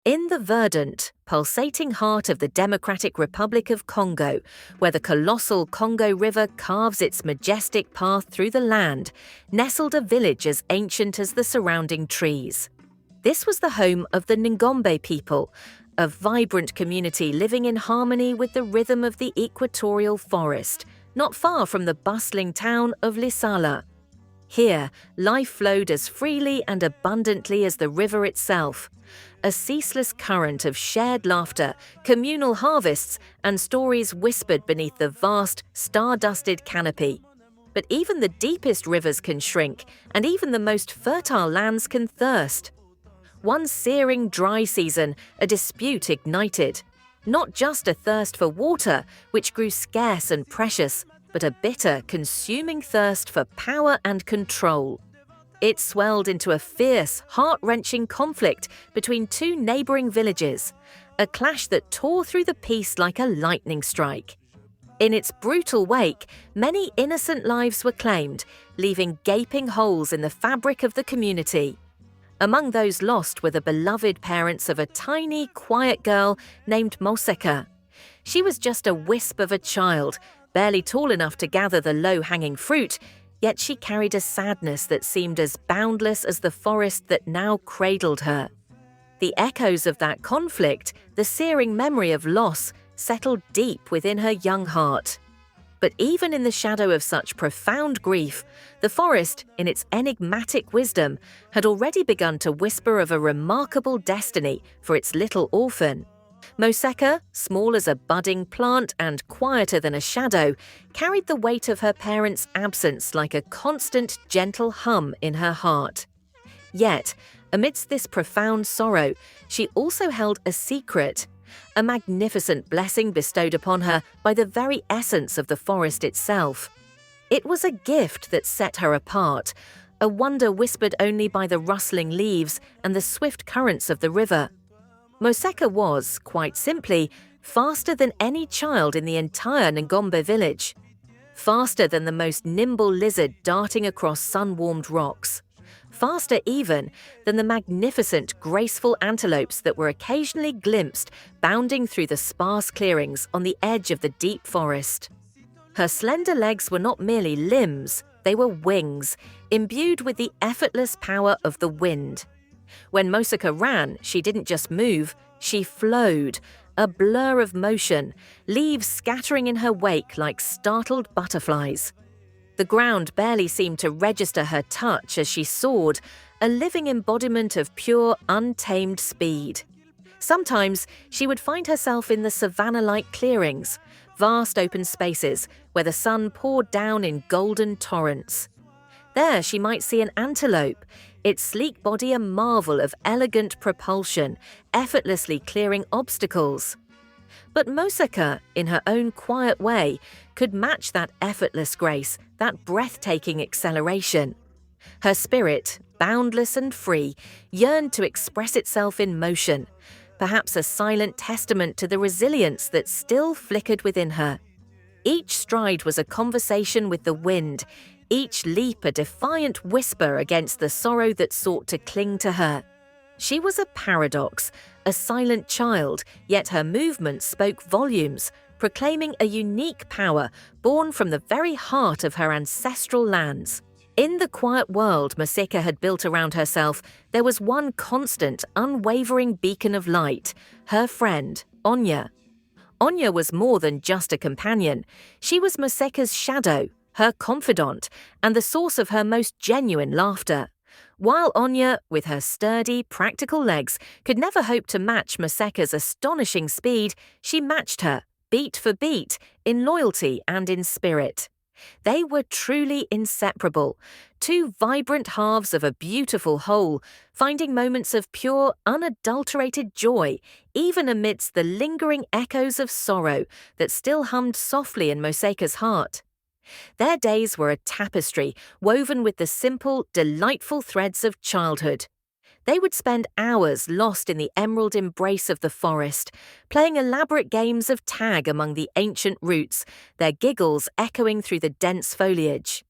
In the verdant, pulsating heart of the Democratic Republic of Congo, where the colossal Congo River carves its majestic path through the land, nestled a village as ancient as the surrounding trees. This was the home of the Ngombe people, a vibrant community living in harmony with the rhythm of the equatorial forest, not far from the bustling town of Lisala. Here, life flowed as freely and abundantly as the river itself, a ceaseless current of shared laughter, communal harvests, and stories whispered beneath the vast, star-dusted canopy. But even the deepest rivers can shrink, and even the most fertile lands can thirst. One searing dry season, a dispute ignited. Not just a thirst for water, which grew scarce and precious, but a bitter, consuming thirst for power and control. It swelled into a fierce, heart-wrenching conflict between two neighboring villages, a clash that tore through the peace like a lightning strike. In its brutal wake, many innocent lives were claimed, leaving gaping holes in the fabric of the community. Among those lost were the beloved parents of a tiny, quiet girl named Moseka. She was just a wisp of a child, barely tall enough to gather the low-hanging fruit, yet she carried a sadness that seemed as boundless as the forest that now cradled her. The echoes of that conflict, the searing memory of loss, settled deep within her young heart. But even in the shadow of such profound grief, the forest, in its enigmatic wisdom, had already begun to whisper of a remarkable destiny for its little orphan. Moseka, small as a budding plant and quieter than a shadow, carried the weight of her parents' absence like a constant, gentle hum in her heart. Yet, amidst this profound sorrow, she also held a secret, a magnificent blessing bestowed upon her by the very essence of the forest itself. It was a gift that set her apart, a wonder whispered only by the rustling leaves and the swift currents of the river. Moseka was, quite simply, faster than any child in the entire Ngombe village. Faster than the most nimble lizard darting across sun-warmed rocks. Faster even than the magnificent, graceful antelopes that were occasionally glimpsed bounding through the sparse clearings on the edge of the deep forest. Her slender legs were not merely limbs, they were wings, imbued with the effortless power of the wind. When Moseka ran, she didn't just move, she flowed, a blur of motion, leaves scattering in her wake like startled butterflies. The ground barely seemed to register her touch as she soared, a living embodiment of pure, untamed speed. Sometimes she would find herself in the savanna-like clearings, vast open spaces where the sun poured down in golden torrents. There she might see an antelope, its sleek body a marvel of elegant propulsion, effortlessly clearing obstacles. But Moseka, in her own quiet way, could match that effortless grace, that breathtaking acceleration. Her spirit, boundless and free, yearned to express itself in motion, perhaps a silent testament to the resilience that still flickered within her. Each stride was a conversation with the wind, each leap a defiant whisper against the sorrow that sought to cling to her. She was a paradox, a silent child, yet her movements spoke volumes, proclaiming a unique power born from the very heart of her ancestral lands. In the quiet world Moseka had built around herself, there was one constant, unwavering beacon of light, her friend, Onya. Onya was more than just a companion. She was Moseka's shadow, her confidant, and the source of her most genuine laughter. While Onya, with her sturdy, practical legs, could never hope to match Moseka's astonishing speed, she matched her, beat for beat, in loyalty and in spirit. They were truly inseparable, two vibrant halves of a beautiful whole, finding moments of pure, unadulterated joy, even amidst the lingering echoes of sorrow that still hummed softly in Moseka's heart. Their days were a tapestry woven with the simple, delightful threads of childhood. They would spend hours lost in the emerald embrace of the forest, playing elaborate games of tag among the ancient roots, their giggles echoing through the dense foliage.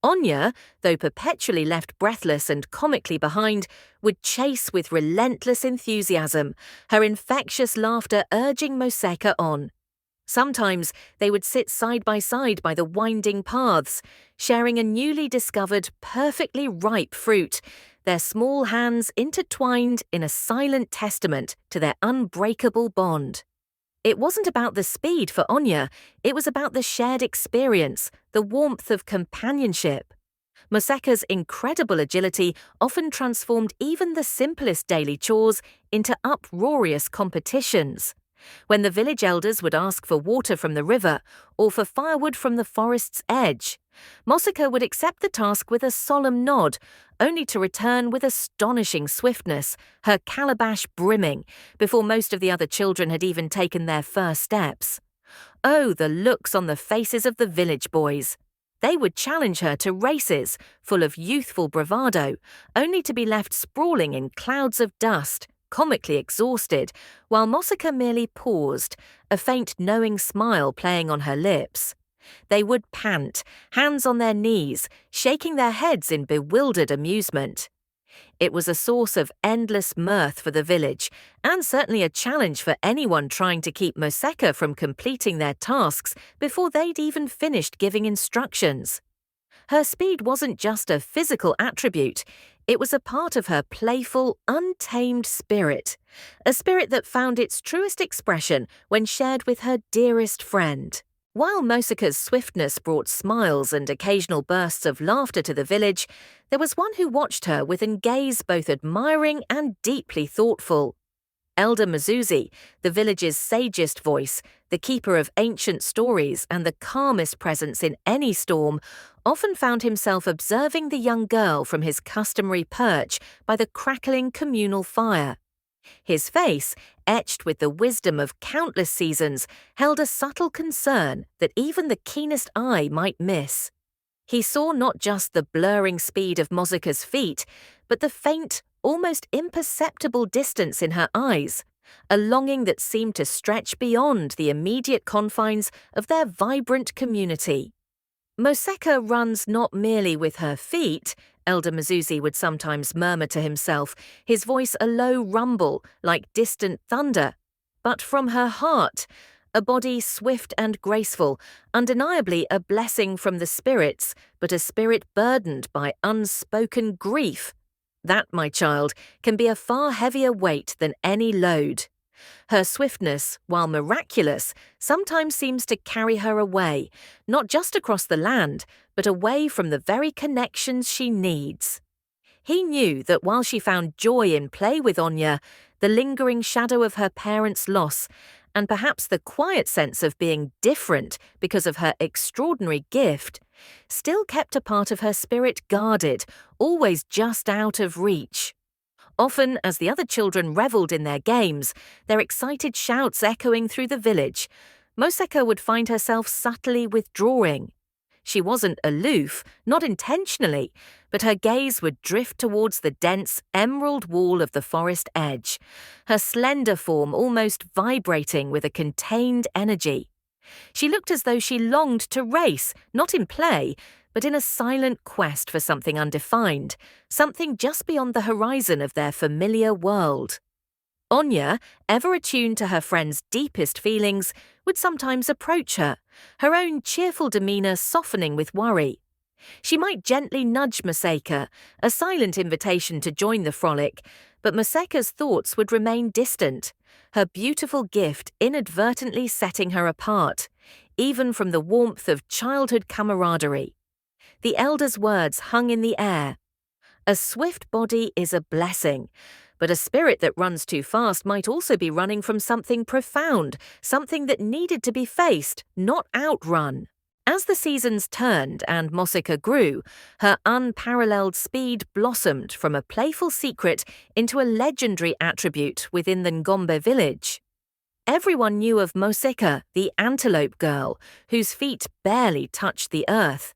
Anya, though perpetually left breathless and comically behind, would chase with relentless enthusiasm, her infectious laughter urging Moseka on. Sometimes they would sit side by the winding paths, sharing a newly discovered, perfectly ripe fruit, their small hands intertwined in a silent testament to their unbreakable bond. It wasn't about the speed for Anya, it was about the shared experience, the warmth of companionship. Moseka's incredible agility often transformed even the simplest daily chores into uproarious competitions. When the village elders would ask for water from the river or for firewood from the forest's edge, Moseka would accept the task with a solemn nod, only to return with astonishing swiftness, her calabash brimming, before most of the other children had even taken their first steps. Oh, the looks on the faces of the village boys! They would challenge her to races, full of youthful bravado, only to be left sprawling in clouds of dust, comically exhausted, while Moseka merely paused, a faint knowing smile playing on her lips. They would pant, hands on their knees, shaking their heads in bewildered amusement. It was a source of endless mirth for the village, and certainly a challenge for anyone trying to keep Moseka from completing their tasks before they'd even finished giving instructions. Her speed wasn't just a physical attribute, it was a part of her playful, untamed spirit, a spirit that found its truest expression when shared with her dearest friend. While Moseka's swiftness brought smiles and occasional bursts of laughter to the village, there was one who watched her with a gaze both admiring and deeply thoughtful. Elder Mzuzi, the village's sagest voice, the keeper of ancient stories and the calmest presence in any storm, often found himself observing the young girl from his customary perch by the crackling communal fire. His face, etched with the wisdom of countless seasons, held a subtle concern that even the keenest eye might miss. He saw not just the blurring speed of Moseka's feet, but the faint, almost imperceptible distance in her eyes, a longing that seemed to stretch beyond the immediate confines of their vibrant community. Moseka runs not merely with her feet, Elder Mzuzi would sometimes murmur to himself, his voice a low rumble like distant thunder, but from her heart, a body swift and graceful, undeniably a blessing from the spirits, but a spirit burdened by unspoken grief. That, my child, can be a far heavier weight than any load. Her swiftness, while miraculous, sometimes seems to carry her away, not just across the land, but away from the very connections she needs. He knew that while she found joy in play with Anya, the lingering shadow of her parents' loss, and perhaps the quiet sense of being different because of her extraordinary gift, still kept a part of her spirit guarded, always just out of reach. Often, as the other children revelled in their games, their excited shouts echoing through the village, Moseka would find herself subtly withdrawing. She wasn't aloof, not intentionally, but her gaze would drift towards the dense emerald wall of the forest edge, her slender form almost vibrating with a contained energy. She looked as though she longed to race, not in play, but in a silent quest for something undefined, something just beyond the horizon of their familiar world. Anya, ever attuned to her friend's deepest feelings, would sometimes approach her, her own cheerful demeanour softening with worry. She might gently nudge Moseka, a silent invitation to join the frolic, but Moseka's thoughts would remain distant, her beautiful gift inadvertently setting her apart, even from the warmth of childhood camaraderie. The elder's words hung in the air. A swift body is a blessing, but a spirit that runs too fast might also be running from something profound, something that needed to be faced, not outrun. As the seasons turned and Moseka grew, her unparalleled speed blossomed from a playful secret into a legendary attribute within the Ngombe village. Everyone knew of Moseka, the antelope girl, whose feet barely touched the earth.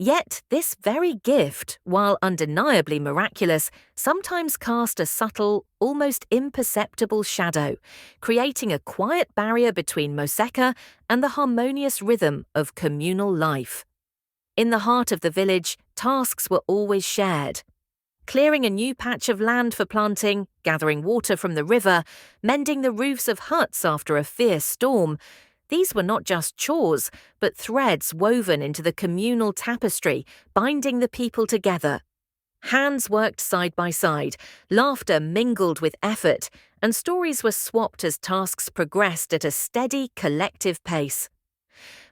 Yet this very gift, while undeniably miraculous, sometimes cast a subtle, almost imperceptible shadow, creating a quiet barrier between Moseka and the harmonious rhythm of communal life. In the heart of the village, tasks were always shared. Clearing a new patch of land for planting, gathering water from the river, mending the roofs of huts after a fierce storm. These were not just chores, but threads woven into the communal tapestry, binding the people together. Hands worked side by side, laughter mingled with effort, and stories were swapped as tasks progressed at a steady, collective pace.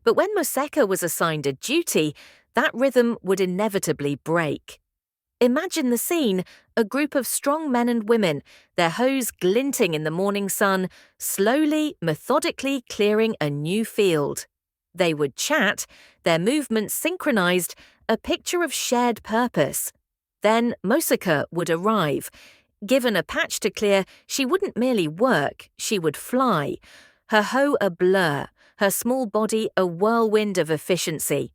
But when Moseka was assigned a duty, that rhythm would inevitably break. Imagine the scene, a group of strong men and women, their hoes glinting in the morning sun, slowly, methodically clearing a new field. They would chat, their movements synchronized, a picture of shared purpose. Then Moseka would arrive. Given a patch to clear, she wouldn't merely work, she would fly. Her hoe a blur, her small body a whirlwind of efficiency.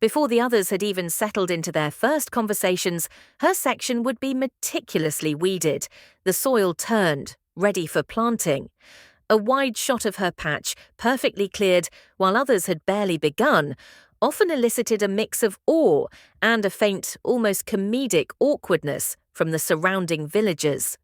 Before the others had even settled into their first conversations, her section would be meticulously weeded, the soil turned, ready for planting. A wide shot of her patch, perfectly cleared, while others had barely begun, often elicited a mix of awe and a faint, almost comedic awkwardness from the surrounding villagers.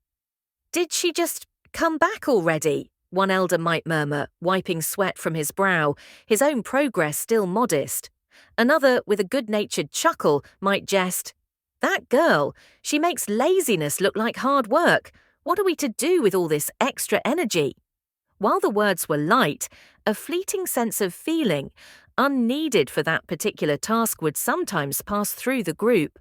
"Did she just come back already?" one elder might murmur, wiping sweat from his brow, his own progress still modest. Another, with a good-natured chuckle, might jest, "That girl, she makes laziness look like hard work. What are we to do with all this extra energy?" While the words were light, a fleeting sense of feeling, unneeded for that particular task, would sometimes pass through the group.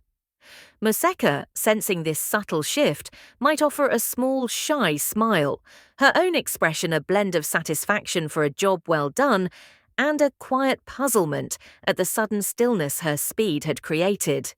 Moseka, sensing this subtle shift, might offer a small, shy smile, her own expression a blend of satisfaction for a job well done and a quiet puzzlement at the sudden stillness her speed had created.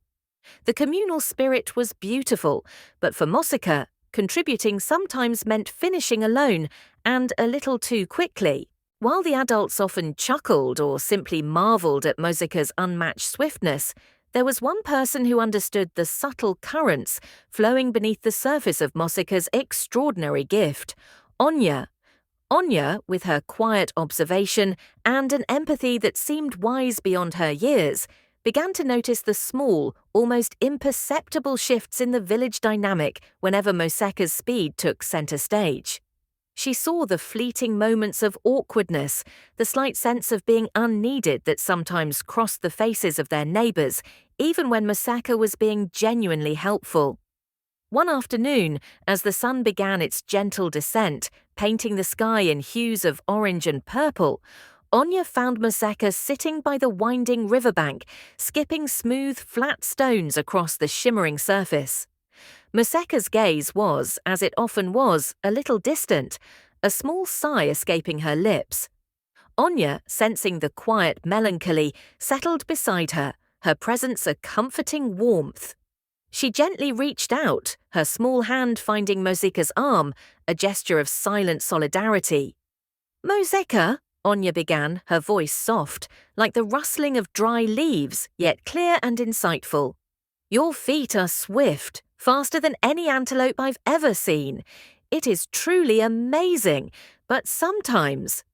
The communal spirit was beautiful, but for Moseka, contributing sometimes meant finishing alone and a little too quickly. While the adults often chuckled or simply marveled at Moseka's unmatched swiftness, there was one person who understood the subtle currents flowing beneath the surface of Moseka's extraordinary gift, Anya. Anya, with her quiet observation and an empathy that seemed wise beyond her years, began to notice the small, almost imperceptible shifts in the village dynamic whenever Moseka's speed took center stage. She saw the fleeting moments of awkwardness, the slight sense of being unneeded that sometimes crossed the faces of their neighbors, even when Moseka was being genuinely helpful. One afternoon, as the sun began its gentle descent, painting the sky in hues of orange and purple, Anya found Moseka sitting by the winding riverbank, skipping smooth, flat stones across the shimmering surface. Moseka's gaze was, as it often was, a little distant, a small sigh escaping her lips. Anya, sensing the quiet melancholy, settled beside her, her presence a comforting warmth. She gently reached out, her small hand finding Moseka's arm, a gesture of silent solidarity. "Moseka," Anya began, her voice soft, like the rustling of dry leaves, yet clear and insightful. "Your feet are swift, faster than any antelope I've ever seen. It is truly amazing, but sometimes—"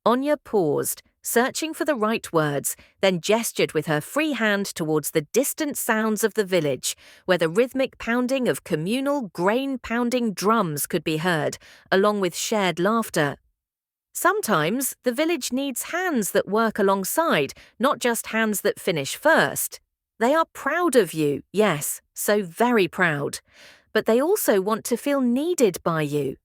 Anya paused, searching for the right words, then gestured with her free hand towards the distant sounds of the village, where the rhythmic pounding of communal grain-pounding drums could be heard, along with shared laughter. "Sometimes the village needs hands that work alongside, not just hands that finish first. They are proud of you, yes, so very proud. But they also want to feel needed by you.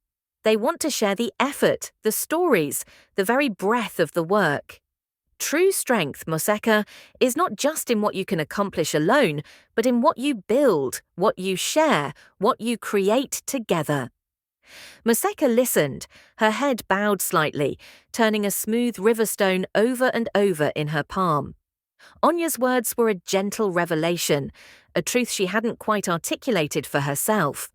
They want to share the effort, the stories, the very breath of the work. True strength, Moseka, is not just in what you can accomplish alone, but in what you build, what you share, what you create together." Moseka listened, her head bowed slightly, turning a smooth riverstone over and over in her palm. Anya's words were a gentle revelation, a truth she hadn't quite articulated for herself.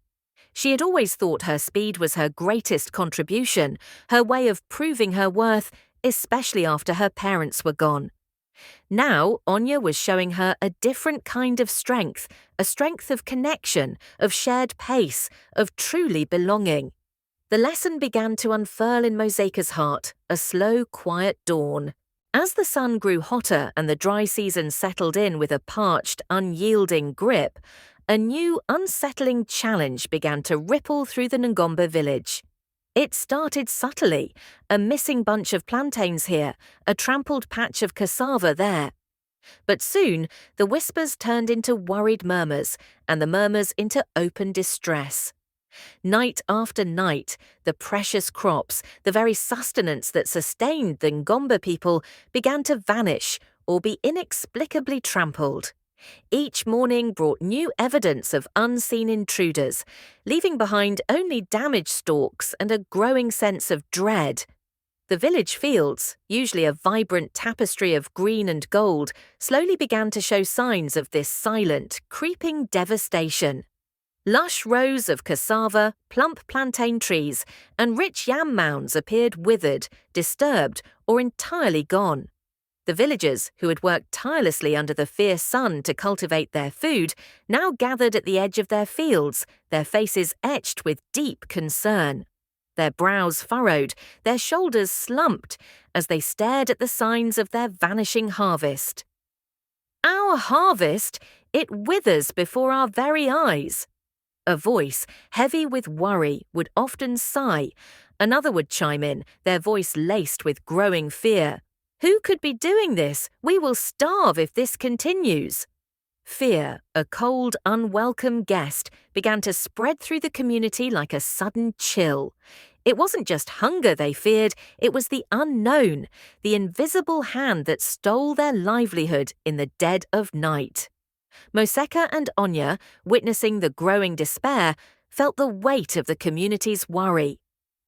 She had always thought her speed was her greatest contribution, her way of proving her worth, especially after her parents were gone. Now, Anya was showing her a different kind of strength, a strength of connection, of shared pace, of truly belonging. The lesson began to unfurl in Moseka's heart, a slow, quiet dawn. As the sun grew hotter and the dry season settled in with a parched, unyielding grip, a new, unsettling challenge began to ripple through the Ngomba village. It started subtly, a missing bunch of plantains here, a trampled patch of cassava there. But soon, the whispers turned into worried murmurs, and the murmurs into open distress. Night after night, the precious crops, the very sustenance that sustained the Ngomba people, began to vanish or be inexplicably trampled. Each morning brought new evidence of unseen intruders, leaving behind only damaged stalks and a growing sense of dread. The village fields, usually a vibrant tapestry of green and gold, slowly began to show signs of this silent, creeping devastation. Lush rows of cassava, plump plantain trees, and rich yam mounds appeared withered, disturbed, or entirely gone. The villagers, who had worked tirelessly under the fierce sun to cultivate their food, now gathered at the edge of their fields, their faces etched with deep concern. Their brows furrowed, their shoulders slumped, as they stared at the signs of their vanishing harvest. "Our harvest? It withers before our very eyes." A voice, heavy with worry, would often sigh. Another would chime in, their voice laced with growing fear. "Who could be doing this? We will starve if this continues." Fear, a cold, unwelcome guest, began to spread through the community like a sudden chill. It wasn't just hunger they feared, it was the unknown, the invisible hand that stole their livelihood in the dead of night. Moseka and Onya, witnessing the growing despair, felt the weight of the community's worry.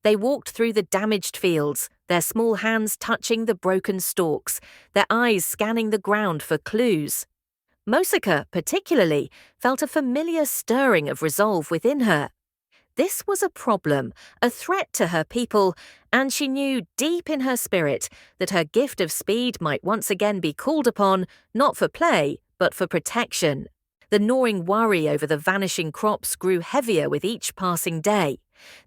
They walked through the damaged fields, their small hands touching the broken stalks, their eyes scanning the ground for clues. Moseka, particularly, felt a familiar stirring of resolve within her. This was a problem, a threat to her people, and she knew deep in her spirit that her gift of speed might once again be called upon, not for play, but for protection. The gnawing worry over the vanishing crops grew heavier with each passing day.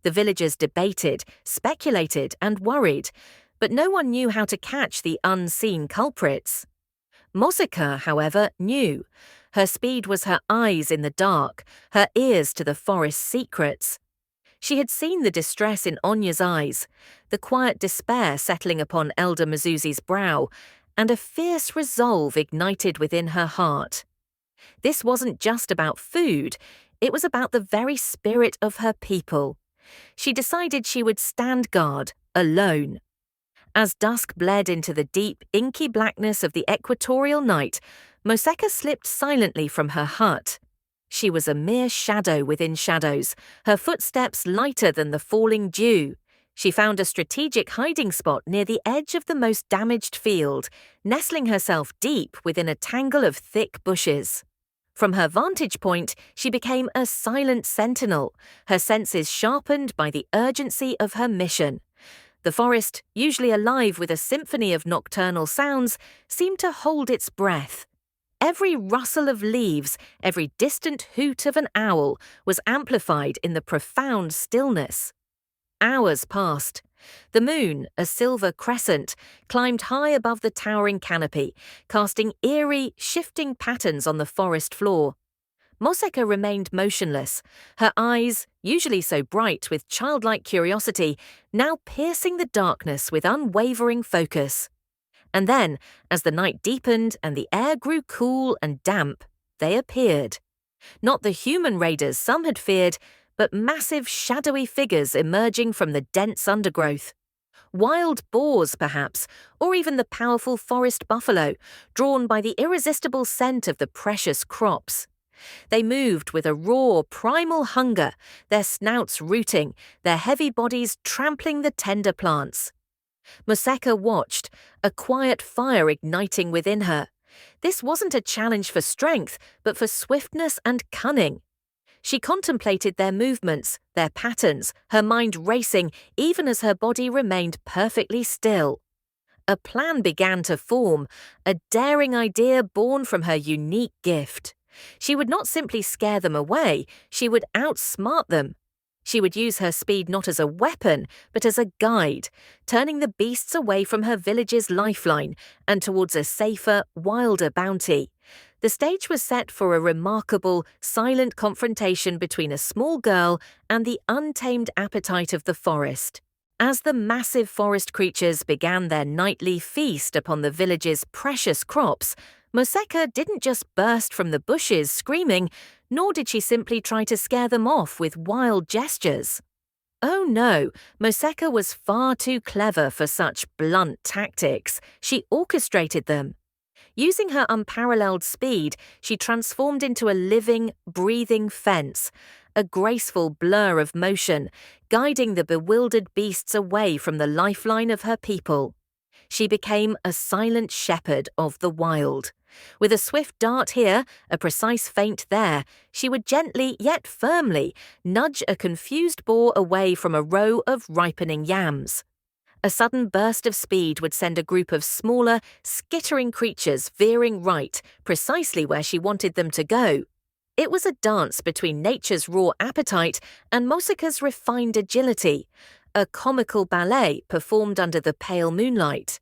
The villagers debated, speculated, and worried, but no one knew how to catch the unseen culprits. Moseka, however, knew. Her speed was her eyes in the dark, her ears to the forest's secrets. She had seen the distress in Onya's eyes, the quiet despair settling upon Elder Mizuzi's brow, and a fierce resolve ignited within her heart. This wasn't just about food, it was about the very spirit of her people. She decided she would stand guard, alone. As dusk bled into the deep, inky blackness of the equatorial night, Moseka slipped silently from her hut. She was a mere shadow within shadows, her footsteps lighter than the falling dew. She found a strategic hiding spot near the edge of the most damaged field, nestling herself deep within a tangle of thick bushes. From her vantage point, she became a silent sentinel, her senses sharpened by the urgency of her mission. The forest, usually alive with a symphony of nocturnal sounds, seemed to hold its breath. Every rustle of leaves, every distant hoot of an owl was amplified in the profound stillness. Hours passed. The moon, a silver crescent, climbed high above the towering canopy, casting eerie, shifting patterns on the forest floor. Moseka remained motionless, her eyes, usually so bright with childlike curiosity, now piercing the darkness with unwavering focus. And then, as the night deepened and the air grew cool and damp, they appeared. Not the human raiders some had feared, but massive shadowy figures emerging from the dense undergrowth. Wild boars, perhaps, or even the powerful forest buffalo, drawn by the irresistible scent of the precious crops. They moved with a raw, primal hunger, their snouts rooting, their heavy bodies trampling the tender plants. Moseka watched, a quiet fire igniting within her. This wasn't a challenge for strength, but for swiftness and cunning. She contemplated their movements, their patterns, her mind racing even as her body remained perfectly still. A plan began to form, a daring idea born from her unique gift. She would not simply scare them away, she would outsmart them. She would use her speed not as a weapon, but as a guide, turning the beasts away from her village's lifeline and towards a safer, wilder bounty. The stage was set for a remarkable, silent confrontation between a small girl and the untamed appetite of the forest. As the massive forest creatures began their nightly feast upon the village's precious crops, Moseka didn't just burst from the bushes screaming, nor did she simply try to scare them off with wild gestures. Oh no, Moseka was far too clever for such blunt tactics. She orchestrated them. Using her unparalleled speed, she transformed into a living, breathing fence, a graceful blur of motion, guiding the bewildered beasts away from the lifeline of her people. She became a silent shepherd of the wild. With a swift dart here, a precise feint there, she would gently yet firmly nudge a confused boar away from a row of ripening yams. A sudden burst of speed would send a group of smaller, skittering creatures veering right, precisely where she wanted them to go. It was a dance between nature's raw appetite and Moseka's refined agility, a comical ballet performed under the pale moonlight.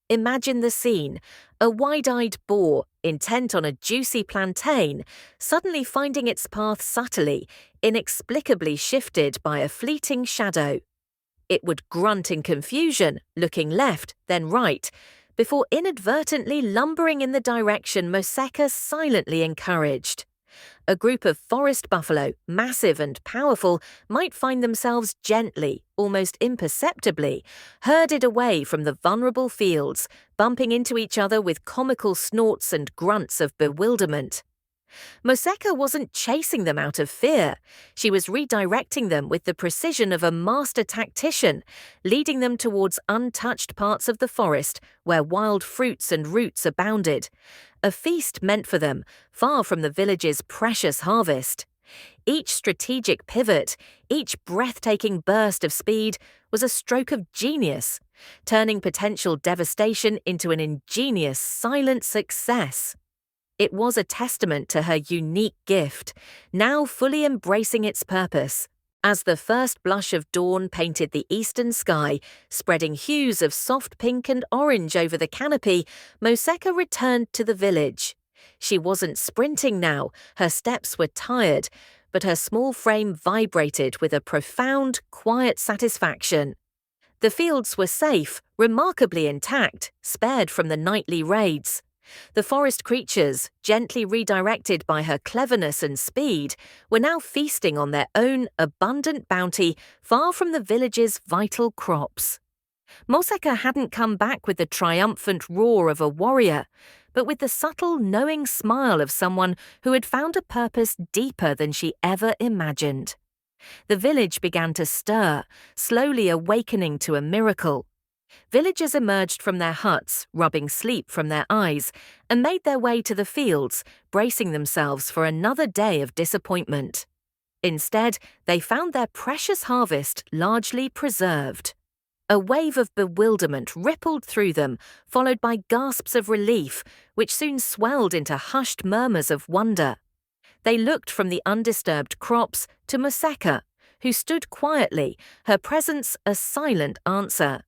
Imagine the scene: a wide-eyed boar, intent on a juicy plantain, suddenly finding its path subtly, inexplicably shifted by a fleeting shadow. It would grunt in confusion, looking left, then right, before inadvertently lumbering in the direction Moseka silently encouraged. A group of forest buffalo, massive and powerful, might find themselves gently, almost imperceptibly, herded away from the vulnerable fields, bumping into each other with comical snorts and grunts of bewilderment. Moseka wasn't chasing them out of fear. She was redirecting them with the precision of a master tactician, leading them towards untouched parts of the forest where wild fruits and roots abounded. A feast meant for them, far from the village's precious harvest. Each strategic pivot, each breathtaking burst of speed was a stroke of genius, turning potential devastation into an ingenious, silent success. It was a testament to her unique gift, now fully embracing its purpose. As the first blush of dawn painted the eastern sky, spreading hues of soft pink and orange over the canopy, Moseka returned to the village. She wasn't sprinting now, her steps were tired, but her small frame vibrated with a profound, quiet satisfaction. The fields were safe, remarkably intact, spared from the nightly raids. The forest creatures, gently redirected by her cleverness and speed, were now feasting on their own abundant bounty far from the village's vital crops. Moseka hadn't come back with the triumphant roar of a warrior, but with the subtle, knowing smile of someone who had found a purpose deeper than she ever imagined. The village began to stir, slowly awakening to a miracle. Villagers emerged from their huts, rubbing sleep from their eyes, and made their way to the fields, bracing themselves for another day of disappointment. Instead, they found their precious harvest largely preserved. A wave of bewilderment rippled through them, followed by gasps of relief, which soon swelled into hushed murmurs of wonder. They looked from the undisturbed crops to Moseka, who stood quietly, her presence a silent answer.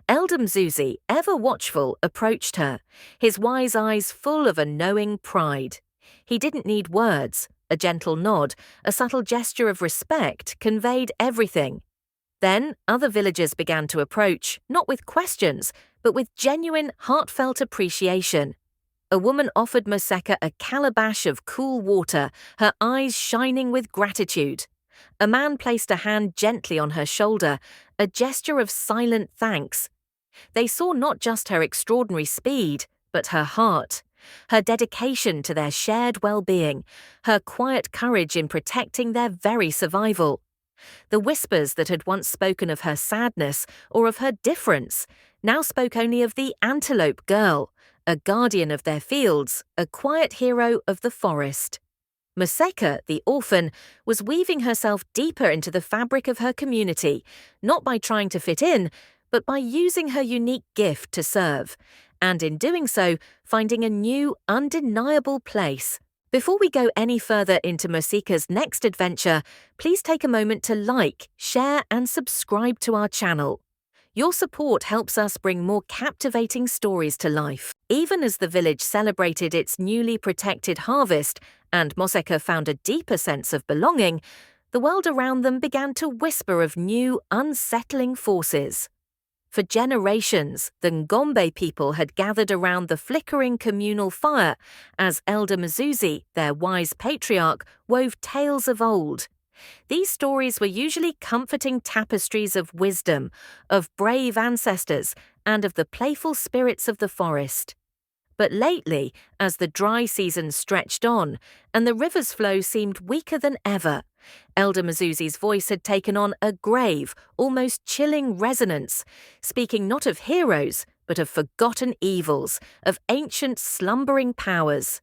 Elder Mzuzi, ever watchful, approached her, his wise eyes full of a knowing pride. He didn't need words. A gentle nod, a subtle gesture of respect conveyed everything. Then other villagers began to approach, not with questions, but with genuine, heartfelt appreciation. A woman offered Moseka a calabash of cool water, her eyes shining with gratitude. A man placed a hand gently on her shoulder, a gesture of silent thanks. They saw not just her extraordinary speed, but her heart, her dedication to their shared well-being, her quiet courage in protecting their very survival. The whispers that had once spoken of her sadness or of her difference now spoke only of the antelope girl, a guardian of their fields, a quiet hero of the forest. Moseka, the orphan, was weaving herself deeper into the fabric of her community, not by trying to fit in, but by using her unique gift to serve, and in doing so, finding a new, undeniable place. Before we go any further into Moseka's next adventure, please take a moment to like, share, and subscribe to our channel. Your support helps us bring more captivating stories to life. Even as the village celebrated its newly protected harvest and Moseka found a deeper sense of belonging, the world around them began to whisper of new, unsettling forces. For generations, the Ngombe people had gathered around the flickering communal fire as Elder Mzuzi, their wise patriarch, wove tales of old. These stories were usually comforting tapestries of wisdom, of brave ancestors, and of the playful spirits of the forest. But lately, as the dry season stretched on and the river's flow seemed weaker than ever, Elder Mzuzi's voice had taken on a grave, almost chilling resonance, speaking not of heroes, but of forgotten evils, of ancient slumbering powers.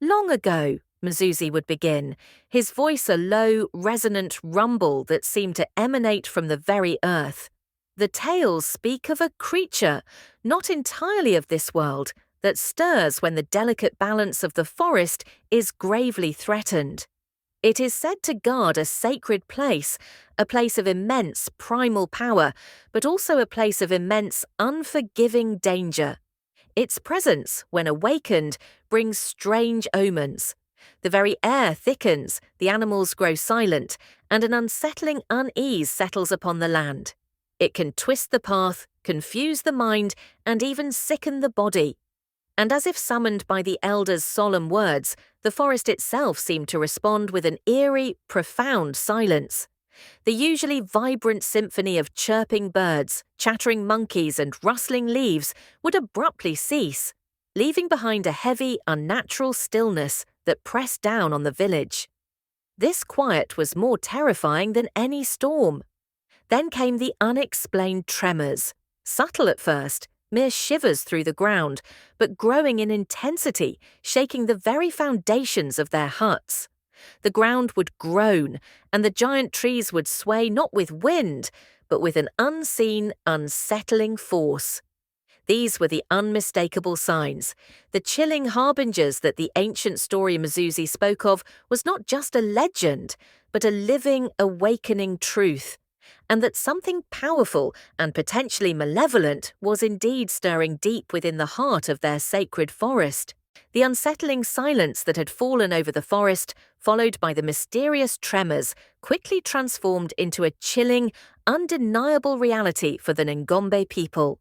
Long ago, Mzuzi would begin, his voice a low, resonant rumble that seemed to emanate from the very earth. The tales speak of a creature, not entirely of this world, that stirs when the delicate balance of the forest is gravely threatened. It is said to guard a sacred place, a place of immense primal power, but also a place of immense unforgiving danger. Its presence, when awakened, brings strange omens. The very air thickens, the animals grow silent, and an unsettling unease settles upon the land. It can twist the path, confuse the mind, and even sicken the body. And as if summoned by the elders' solemn words, the forest itself seemed to respond with an eerie, profound silence. The usually vibrant symphony of chirping birds, chattering monkeys, and rustling leaves would abruptly cease, leaving behind a heavy, unnatural stillness that pressed down on the village. This quiet was more terrifying than any storm. Then came the unexplained tremors, subtle at first, mere shivers through the ground, but growing in intensity, shaking the very foundations of their huts. The ground would groan, and the giant trees would sway not with wind, but with an unseen, unsettling force. These were the unmistakable signs, the chilling harbingers that the ancient story Mzuzi spoke of was not just a legend, but a living, awakening truth, and that something powerful and potentially malevolent was indeed stirring deep within the heart of their sacred forest. The unsettling silence that had fallen over the forest, followed by the mysterious tremors, quickly transformed into a chilling, undeniable reality for the Ngombe people.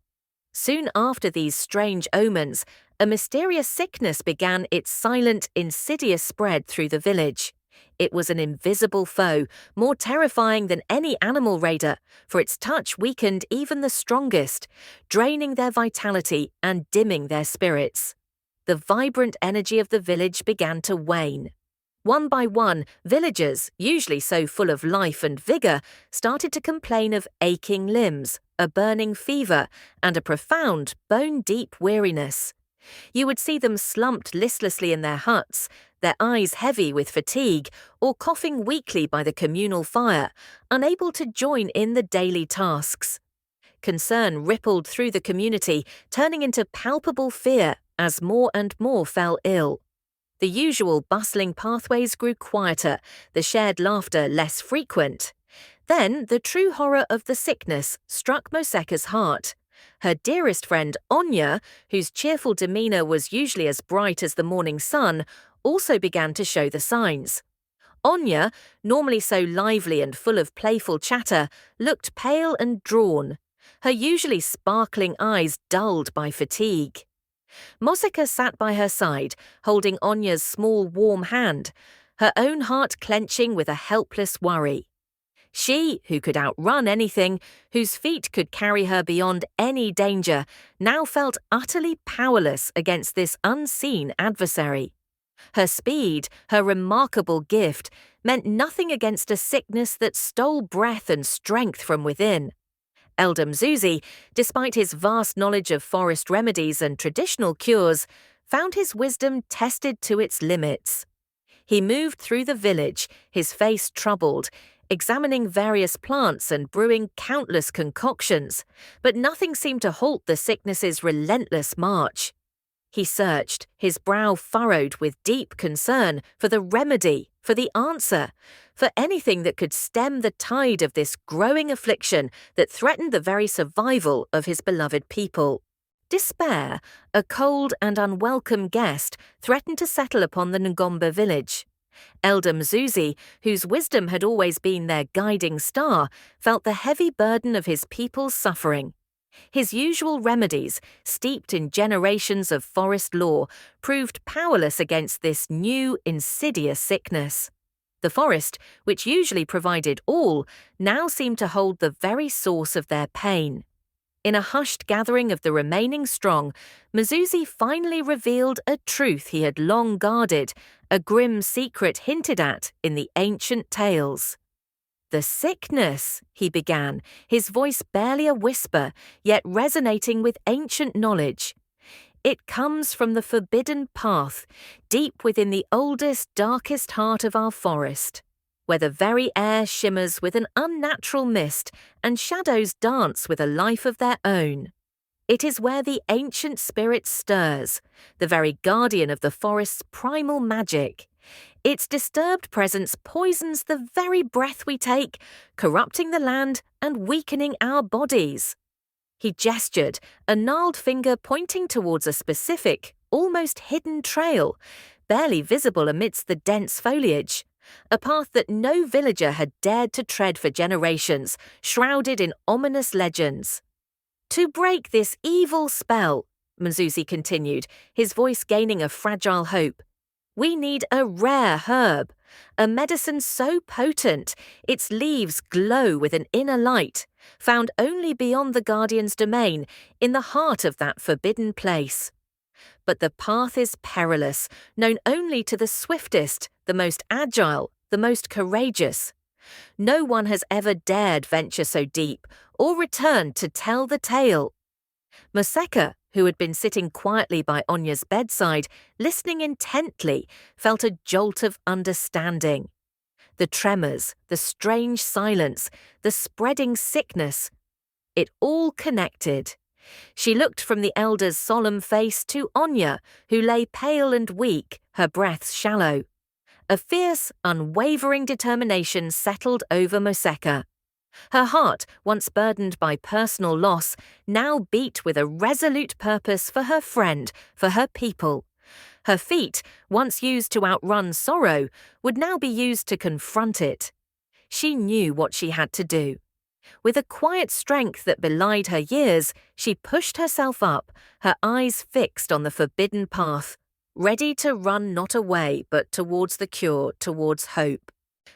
Soon after these strange omens, a mysterious sickness began its silent, insidious spread through the village. It was an invisible foe, more terrifying than any animal raider, for its touch weakened even the strongest, draining their vitality and dimming their spirits. The vibrant energy of the village began to wane. One by one, villagers, usually so full of life and vigor, started to complain of aching limbs, a burning fever, and a profound, bone-deep weariness. You would see them slumped listlessly in their huts, their eyes heavy with fatigue, or coughing weakly by the communal fire, unable to join in the daily tasks. Concern rippled through the community, turning into palpable fear as more and more fell ill. The usual bustling pathways grew quieter, the shared laughter less frequent. Then the true horror of the sickness struck Moseka's heart. Her dearest friend Onya, whose cheerful demeanor was usually as bright as the morning sun, also began to show the signs. Onya, normally so lively and full of playful chatter, looked pale and drawn, her usually sparkling eyes dulled by fatigue. Moseka sat by her side, holding Onya's small, warm hand, her own heart clenching with a helpless worry. She, who could outrun anything, whose feet could carry her beyond any danger, now felt utterly powerless against this unseen adversary. Her speed, her remarkable gift, meant nothing against a sickness that stole breath and strength from within. Elder Mzuzi, despite his vast knowledge of forest remedies and traditional cures, found his wisdom tested to its limits. He moved through the village, his face troubled, examining various plants and brewing countless concoctions, but nothing seemed to halt the sickness's relentless march. He searched, his brow furrowed with deep concern for the remedy, for the answer, for anything that could stem the tide of this growing affliction that threatened the very survival of his beloved people. Despair, a cold and unwelcome guest, threatened to settle upon the Ngomba village. Elder Mzuzi, whose wisdom had always been their guiding star, felt the heavy burden of his people's suffering. His usual remedies, steeped in generations of forest lore, proved powerless against this new, insidious sickness. The forest, which usually provided all, now seemed to hold the very source of their pain. In a hushed gathering of the remaining strong, Mzuzi finally revealed a truth he had long guarded, a grim secret hinted at in the ancient tales. "The sickness," he began, his voice barely a whisper, yet resonating with ancient knowledge. "It comes from the forbidden path, deep within the oldest, darkest heart of our forest, where the very air shimmers with an unnatural mist and shadows dance with a life of their own. It is where the ancient spirit stirs, the very guardian of the forest's primal magic. Its disturbed presence poisons the very breath we take, corrupting the land and weakening our bodies." He gestured, a gnarled finger pointing towards a specific, almost hidden trail, barely visible amidst the dense foliage. A path that no villager had dared to tread for generations, shrouded in ominous legends. "To break this evil spell," Mzuzi continued, his voice gaining a fragile hope, "we need a rare herb, a medicine so potent its leaves glow with an inner light, found only beyond the Guardian's domain, in the heart of that forbidden place. But the path is perilous, known only to the swiftest, the most agile, the most courageous. No one has ever dared venture so deep, or returned to tell the tale." Moseka, who had been sitting quietly by Onya's bedside, listening intently, felt a jolt of understanding. The tremors, the strange silence, the spreading sickness, it all connected. She looked from the elder's solemn face to Onya, who lay pale and weak, her breaths shallow. A fierce, unwavering determination settled over Moseka. Her heart, once burdened by personal loss, now beat with a resolute purpose for her friend, for her people. Her feet, once used to outrun sorrow, would now be used to confront it. She knew what she had to do. With a quiet strength that belied her years, she pushed herself up, her eyes fixed on the forbidden path, ready to run not away but towards the cure, towards hope.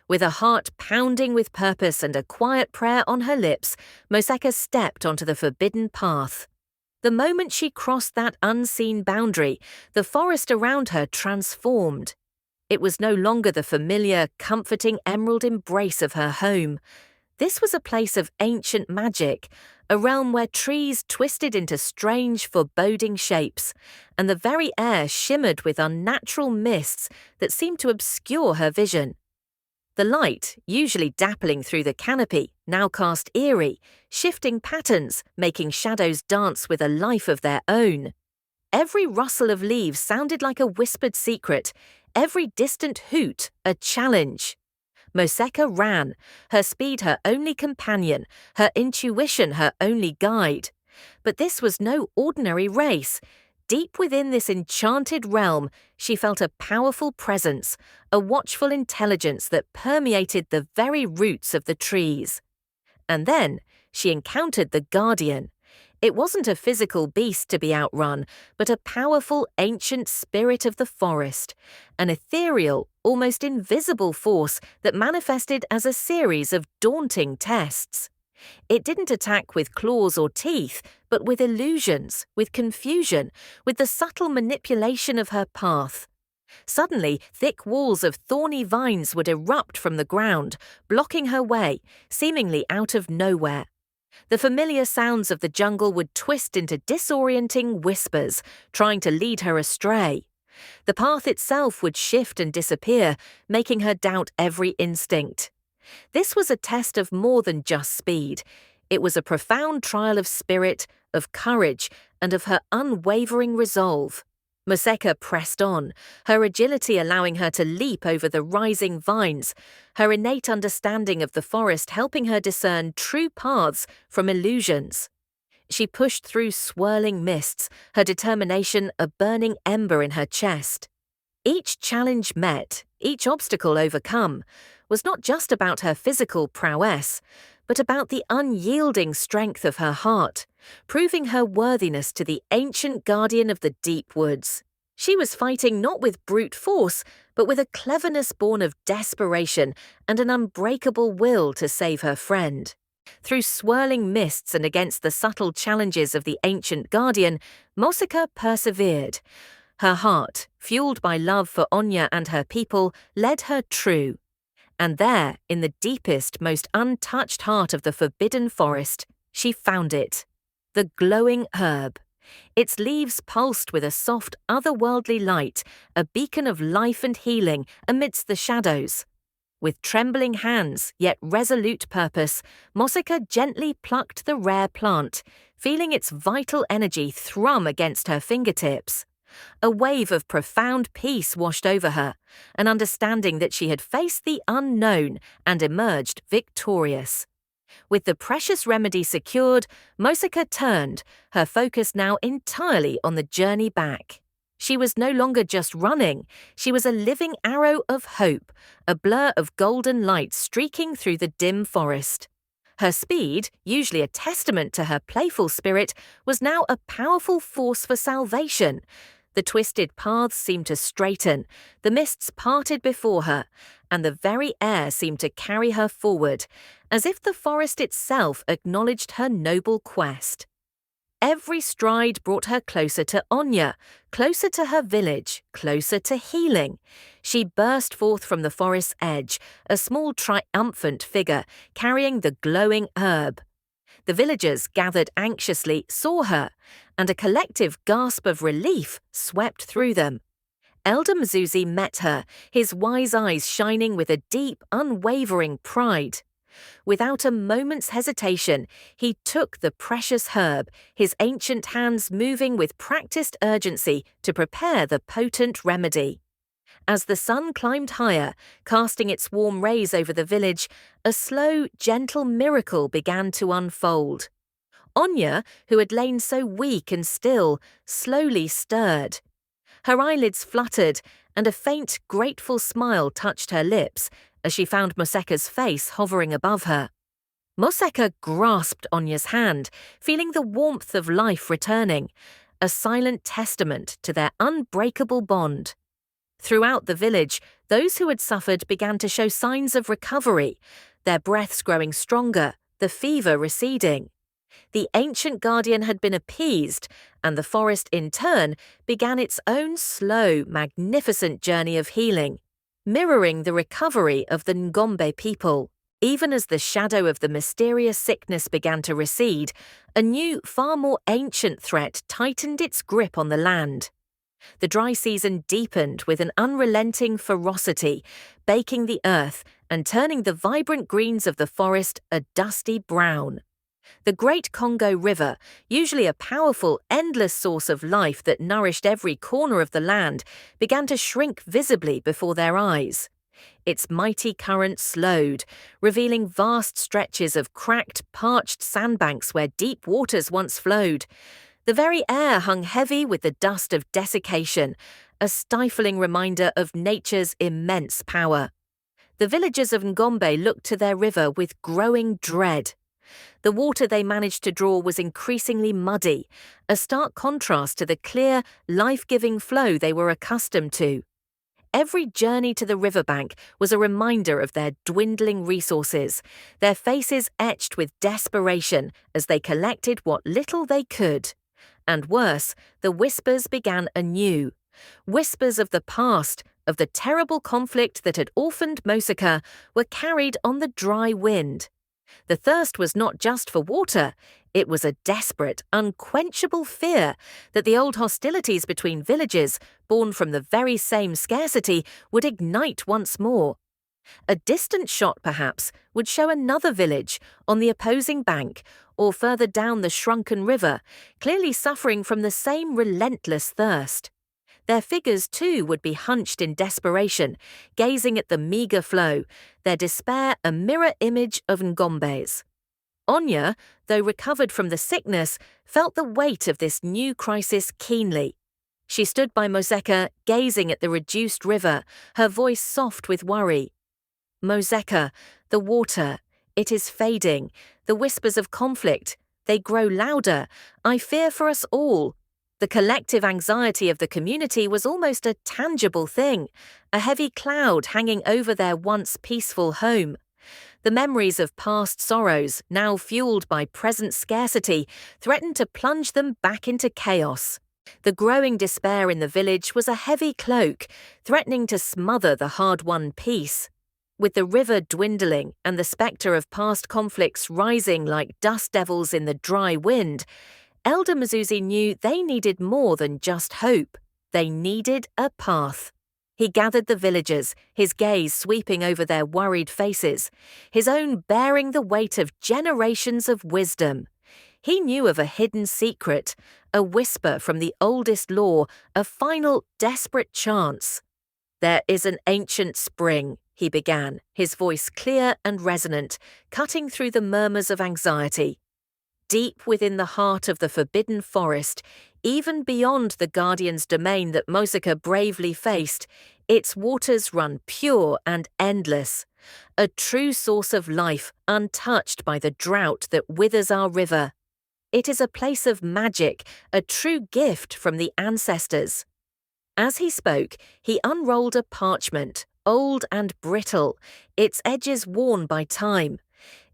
With a heart pounding with purpose and a quiet prayer on her lips, Moseka stepped onto the forbidden path. The moment she crossed that unseen boundary, the forest around her transformed. It was no longer the familiar, comforting emerald embrace of her home. This was a place of ancient magic, a realm where trees twisted into strange, foreboding shapes, and the very air shimmered with unnatural mists that seemed to obscure her vision. The light, usually dappling through the canopy, now cast eerie, shifting patterns, making shadows dance with a life of their own. Every rustle of leaves sounded like a whispered secret, every distant hoot a challenge. Moseka ran, her speed her only companion, her intuition her only guide. But this was no ordinary race. Deep within this enchanted realm, she felt a powerful presence, a watchful intelligence that permeated the very roots of the trees. And then she encountered the Guardian. It wasn't a physical beast to be outrun, but a powerful ancient spirit of the forest, an ethereal, almost invisible force that manifested as a series of daunting tests. It didn't attack with claws or teeth, but with illusions, with confusion, with the subtle manipulation of her path. Suddenly, thick walls of thorny vines would erupt from the ground, blocking her way, seemingly out of nowhere. The familiar sounds of the jungle would twist into disorienting whispers, trying to lead her astray. The path itself would shift and disappear, making her doubt every instinct. This was a test of more than just speed. It was a profound trial of spirit, of courage, and of her unwavering resolve. Moseka pressed on, her agility allowing her to leap over the rising vines, her innate understanding of the forest helping her discern true paths from illusions. She pushed through swirling mists, her determination a burning ember in her chest. Each challenge met, each obstacle overcome, was not just about her physical prowess, but about the unyielding strength of her heart, proving her worthiness to the ancient guardian of the deep woods. She was fighting not with brute force, but with a cleverness born of desperation and an unbreakable will to save her friend. Through swirling mists and against the subtle challenges of the ancient guardian, Moseka persevered. Her heart, fueled by love for Onya and her people, led her true. And there, in the deepest, most untouched heart of the forbidden forest, she found it. The glowing herb. Its leaves pulsed with a soft, otherworldly light, a beacon of life and healing amidst the shadows. With trembling hands, yet resolute purpose, Moseka gently plucked the rare plant, feeling its vital energy thrum against her fingertips. A wave of profound peace washed over her, an understanding that she had faced the unknown and emerged victorious. With the precious remedy secured, Moseka turned, her focus now entirely on the journey back. She was no longer just running, she was a living arrow of hope, a blur of golden light streaking through the dim forest. Her speed, usually a testament to her playful spirit, was now a powerful force for salvation. The twisted paths seemed to straighten, the mists parted before her, and the very air seemed to carry her forward, as if the forest itself acknowledged her noble quest. Every stride brought her closer to Onya, closer to her village, closer to healing. She burst forth from the forest's edge, a small triumphant figure, carrying the glowing herb. The villagers, gathered anxiously, saw her, and a collective gasp of relief swept through them. Elder Mzuzi met her, his wise eyes shining with a deep, unwavering pride. Without a moment's hesitation, he took the precious herb, his ancient hands moving with practiced urgency to prepare the potent remedy. As the sun climbed higher, casting its warm rays over the village, a slow, gentle miracle began to unfold. Onya, who had lain so weak and still, slowly stirred. Her eyelids fluttered, and a faint, grateful smile touched her lips as she found Moseka's face hovering above her. Moseka grasped Onya's hand, feeling the warmth of life returning, a silent testament to their unbreakable bond. Throughout the village, those who had suffered began to show signs of recovery, their breaths growing stronger, the fever receding. The ancient guardian had been appeased, and the forest in turn began its own slow, magnificent journey of healing, mirroring the recovery of the Ngombe people. Even as the shadow of the mysterious sickness began to recede, a new, far more ancient threat tightened its grip on the land. The dry season deepened with an unrelenting ferocity, baking the earth and turning the vibrant greens of the forest a dusty brown. The great Congo River, usually a powerful, endless source of life that nourished every corner of the land, began to shrink visibly before their eyes. Its mighty current slowed, revealing vast stretches of cracked, parched sandbanks where deep waters once flowed. The very air hung heavy with the dust of desiccation, a stifling reminder of nature's immense power. The villagers of Ngombe looked to their river with growing dread. The water they managed to draw was increasingly muddy, a stark contrast to the clear, life-giving flow they were accustomed to. Every journey to the riverbank was a reminder of their dwindling resources, their faces etched with desperation as they collected what little they could. And worse, the whispers began anew. Whispers of the past, of the terrible conflict that had orphaned Moseka, were carried on the dry wind. The thirst was not just for water, it was a desperate, unquenchable fear that the old hostilities between villages, born from the very same scarcity, would ignite once more. A distant shot, perhaps, would show another village, on the opposing bank, or further down the shrunken river, clearly suffering from the same relentless thirst. Their figures, too, would be hunched in desperation, gazing at the meager flow, their despair a mirror image of Ngombe's. Onya, though recovered from the sickness, felt the weight of this new crisis keenly. She stood by Moseka, gazing at the reduced river, her voice soft with worry. "Moseka, the water, it is fading. The whispers of conflict, they grow louder. I fear for us all." The collective anxiety of the community was almost a tangible thing, a heavy cloud hanging over their once peaceful home. The memories of past sorrows, now fueled by present scarcity, threatened to plunge them back into chaos. The growing despair in the village was a heavy cloak, threatening to smother the hard-won peace. With the river dwindling and the spectre of past conflicts rising like dust devils in the dry wind, Elder Mzuzi knew they needed more than just hope. They needed a path. He gathered the villagers, his gaze sweeping over their worried faces, his own bearing the weight of generations of wisdom. He knew of a hidden secret, a whisper from the oldest law, a final desperate chance. "There is an ancient spring," he began, his voice clear and resonant, cutting through the murmurs of anxiety. Deep within the heart of the forbidden forest, even beyond the Guardian's domain that Moseka bravely faced, its waters run pure and endless, a true source of life untouched by the drought that withers our river. It is a place of magic, a true gift from the ancestors. As he spoke, he unrolled a parchment, old and brittle, its edges worn by time.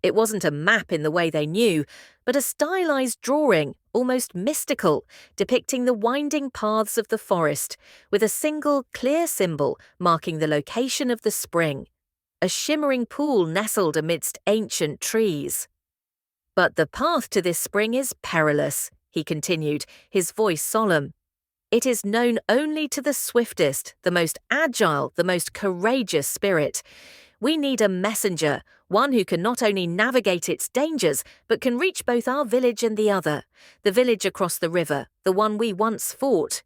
It wasn't a map in the way they knew, but a stylized drawing, almost mystical, depicting the winding paths of the forest, with a single clear symbol marking the location of the spring, a shimmering pool nestled amidst ancient trees. "But the path to this spring is perilous," he continued, his voice solemn. "It is known only to the swiftest, the most agile, the most courageous spirit. We need a messenger, one who can not only navigate its dangers, but can reach both our village and the other, the village across the river, the one we once fought.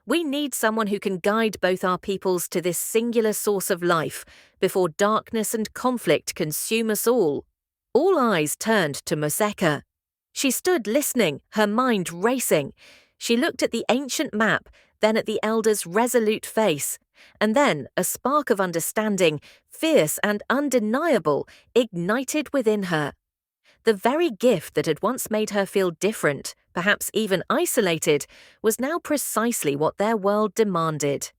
We need someone who can guide both our peoples to this singular source of life, before darkness and conflict consume us all." All eyes turned to Moseka. She stood listening, her mind racing. She looked at the ancient map, then at the elder's resolute face, and then a spark of understanding, fierce and undeniable, ignited within her. The very gift that had once made her feel different, perhaps even isolated, was now precisely what their world demanded.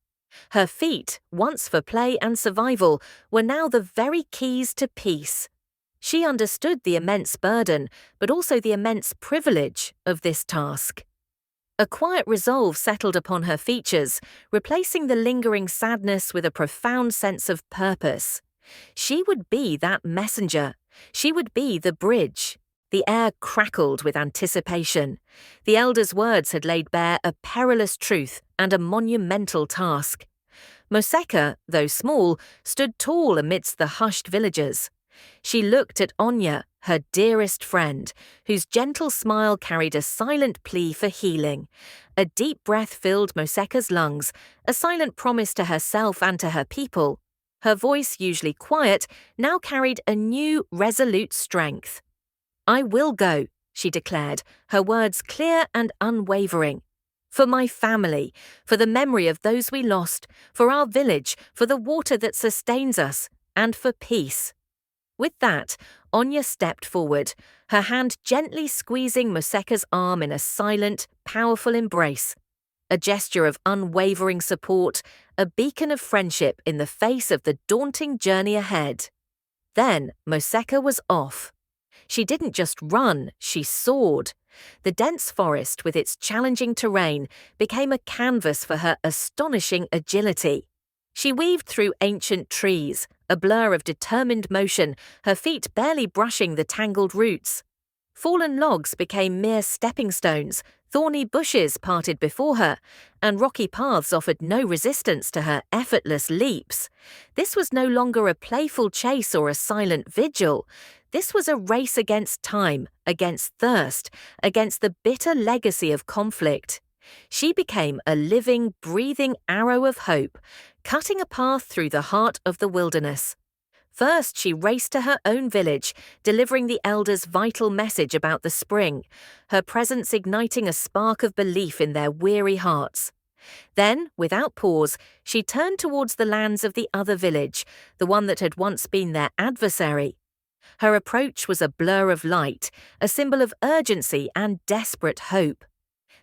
Her feet, once for play and survival, were now the very keys to peace. She understood the immense burden, but also the immense privilege of this task. A quiet resolve settled upon her features, replacing the lingering sadness with a profound sense of purpose. She would be that messenger. She would be the bridge. The air crackled with anticipation. The elder's words had laid bare a perilous truth and a monumental task. Moseka, though small, stood tall amidst the hushed villagers. She looked at Onya, her dearest friend, whose gentle smile carried a silent plea for healing. A deep breath filled Moseka's lungs, a silent promise to herself and to her people. Her voice, usually quiet, now carried a new, resolute strength. "I will go," she declared, her words clear and unwavering. "For my family, for the memory of those we lost, for our village, for the water that sustains us, and for peace." With that, Onya stepped forward, her hand gently squeezing Moseka's arm in a silent, powerful embrace. A gesture of unwavering support, a beacon of friendship in the face of the daunting journey ahead. Then Moseka was off. She didn't just run, she soared. The dense forest, with its challenging terrain, became a canvas for her astonishing agility. She weaved through ancient trees, a blur of determined motion, her feet barely brushing the tangled roots. Fallen logs became mere stepping stones, thorny bushes parted before her, and rocky paths offered no resistance to her effortless leaps. This was no longer a playful chase or a silent vigil. This was a race against time, against thirst, against the bitter legacy of conflict. She became a living, breathing arrow of hope, cutting a path through the heart of the wilderness. First, she raced to her own village, delivering the elders' vital message about the spring, her presence igniting a spark of belief in their weary hearts. Then, without pause, she turned towards the lands of the other village, the one that had once been their adversary. Her approach was a blur of light, a symbol of urgency and desperate hope.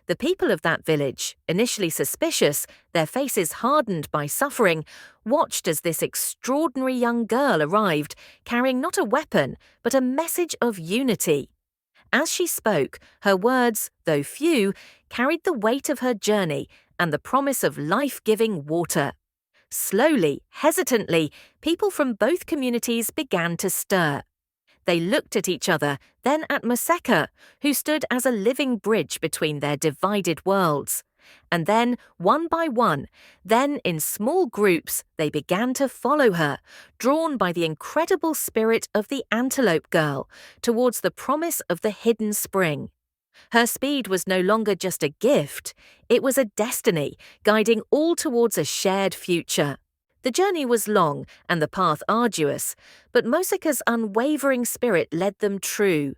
The people of that village, initially suspicious, their faces hardened by suffering, watched as this extraordinary young girl arrived, carrying not a weapon, but a message of unity. As she spoke, her words, though few, carried the weight of her journey and the promise of life-giving water. Slowly, hesitantly, people from both communities began to stir. They looked at each other, then at Moseka, who stood as a living bridge between their divided worlds. And then, one by one, then in small groups, they began to follow her, drawn by the incredible spirit of the antelope girl, towards the promise of the hidden spring. Her speed was no longer just a gift, it was a destiny, guiding all towards a shared future. The journey was long and the path arduous, but Moseka's unwavering spirit led them true.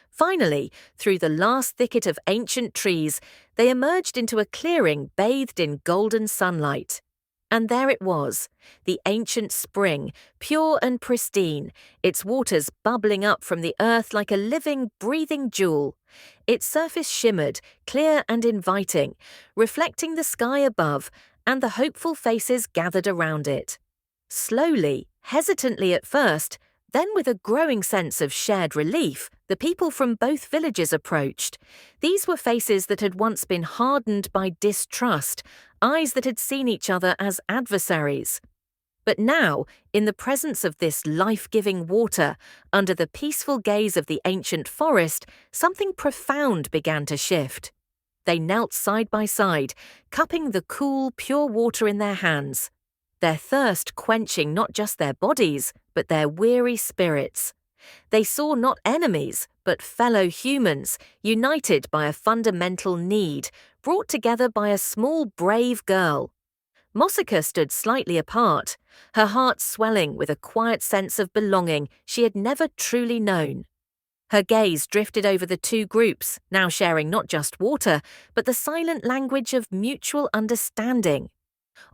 Finally, through the last thicket of ancient trees, they emerged into a clearing bathed in golden sunlight. And there it was, the ancient spring, pure and pristine, its waters bubbling up from the earth like a living, breathing jewel. Its surface shimmered, clear and inviting, reflecting the sky above and the hopeful faces gathered around it. Slowly, hesitantly at first, then with a growing sense of shared relief, the people from both villages approached. These were faces that had once been hardened by distrust, eyes that had seen each other as adversaries. But now, in the presence of this life-giving water, under the peaceful gaze of the ancient forest, something profound began to shift. They knelt side by side, cupping the cool, pure water in their hands, their thirst quenching not just their bodies, but their weary spirits. They saw not enemies, but fellow humans, united by a fundamental need, brought together by a small, brave girl. Moseka stood slightly apart, her heart swelling with a quiet sense of belonging she had never truly known. Her gaze drifted over the two groups, now sharing not just water, but the silent language of mutual understanding.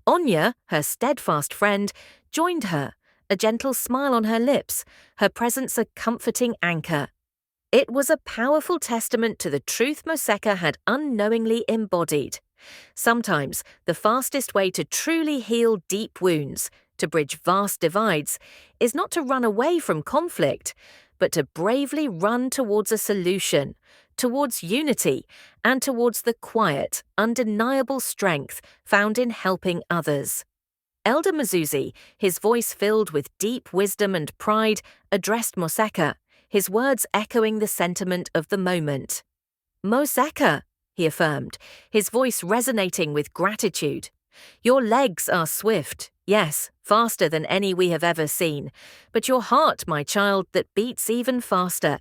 Anya, her steadfast friend, joined her, a gentle smile on her lips, her presence a comforting anchor. It was a powerful testament to the truth Moseka had unknowingly embodied. Sometimes the fastest way to truly heal deep wounds, to bridge vast divides, is not to run away from conflict, but to bravely run towards a solution, towards unity, and towards the quiet, undeniable strength found in helping others. Elder Mazuzi, his voice filled with deep wisdom and pride, addressed Moseka, his words echoing the sentiment of the moment. "Moseka," he affirmed, his voice resonating with gratitude. "Your legs are swift, yes, faster than any we have ever seen, but your heart, my child, that beats even faster.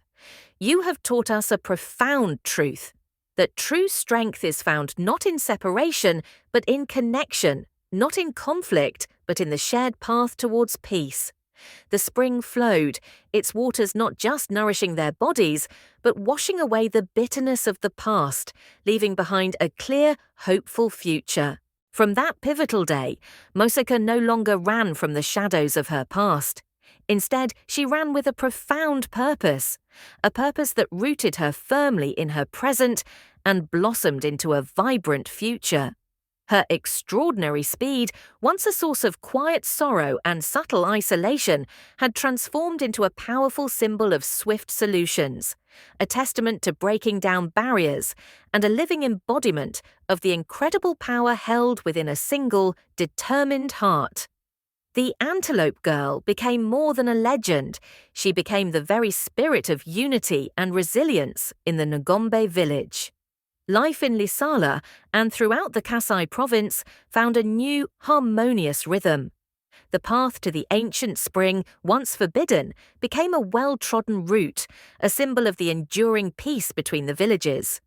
You have taught us a profound truth, that true strength is found not in separation, but in connection, not in conflict, but in the shared path towards peace." The spring flowed, its waters not just nourishing their bodies, but washing away the bitterness of the past, leaving behind a clear, hopeful future. From that pivotal day, Moseka no longer ran from the shadows of her past. Instead, she ran with a profound purpose, a purpose that rooted her firmly in her present and blossomed into a vibrant future. Her extraordinary speed, once a source of quiet sorrow and subtle isolation, had transformed into a powerful symbol of swift solutions, a testament to breaking down barriers and a living embodiment of the incredible power held within a single, determined heart. The Antelope Girl became more than a legend. She became the very spirit of unity and resilience in the Ngombe village. Life in Lisala and throughout the Kasai province found a new, harmonious rhythm. The path to the ancient spring, once forbidden, became a well-trodden route, a symbol of the enduring peace between the villages.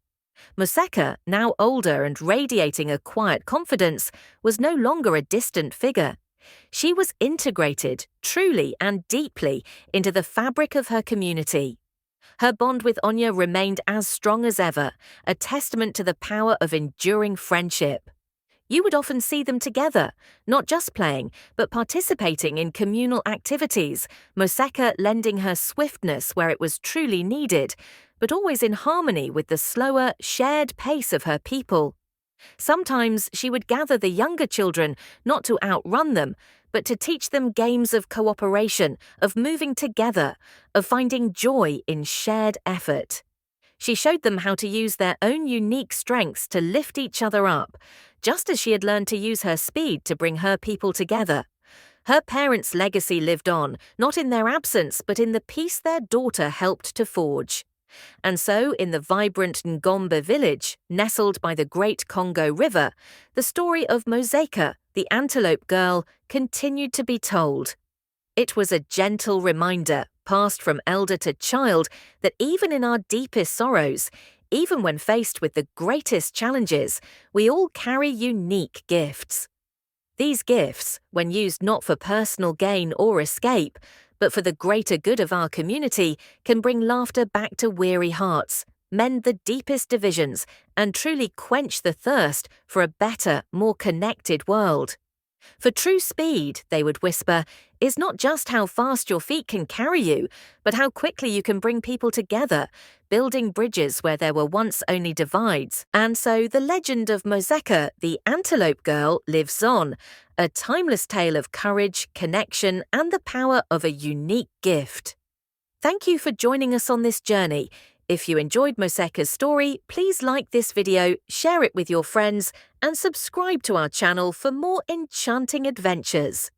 Moseka, now older and radiating a quiet confidence, was no longer a distant figure. She was integrated, truly and deeply, into the fabric of her community. Her bond with Anya remained as strong as ever, a testament to the power of enduring friendship. You would often see them together, not just playing, but participating in communal activities, Moseka lending her swiftness where it was truly needed, but always in harmony with the slower, shared pace of her people. Sometimes she would gather the younger children not to outrun them, but to teach them games of cooperation, of moving together, of finding joy in shared effort. She showed them how to use their own unique strengths to lift each other up, just as she had learned to use her speed to bring her people together. Her parents' legacy lived on, not in their absence, but in the peace their daughter helped to forge. And so, in the vibrant Ngombe village, nestled by the great Congo River, the story of Moseka, the antelope girl, continued to be told. It was a gentle reminder, passed from elder to child, that even in our deepest sorrows, even when faced with the greatest challenges, we all carry unique gifts. These gifts, when used not for personal gain or escape, but for the greater good of our community, can bring laughter back to weary hearts, mend the deepest divisions, and truly quench the thirst for a better, more connected world. For true speed, they would whisper, is not just how fast your feet can carry you, but how quickly you can bring people together, building bridges where there were once only divides. And so the legend of Moseka, the antelope girl, lives on, a timeless tale of courage, connection, and the power of a unique gift. Thank you for joining us on this journey. If you enjoyed Moseka's story, please like this video, share it with your friends, and subscribe to our channel for more enchanting adventures.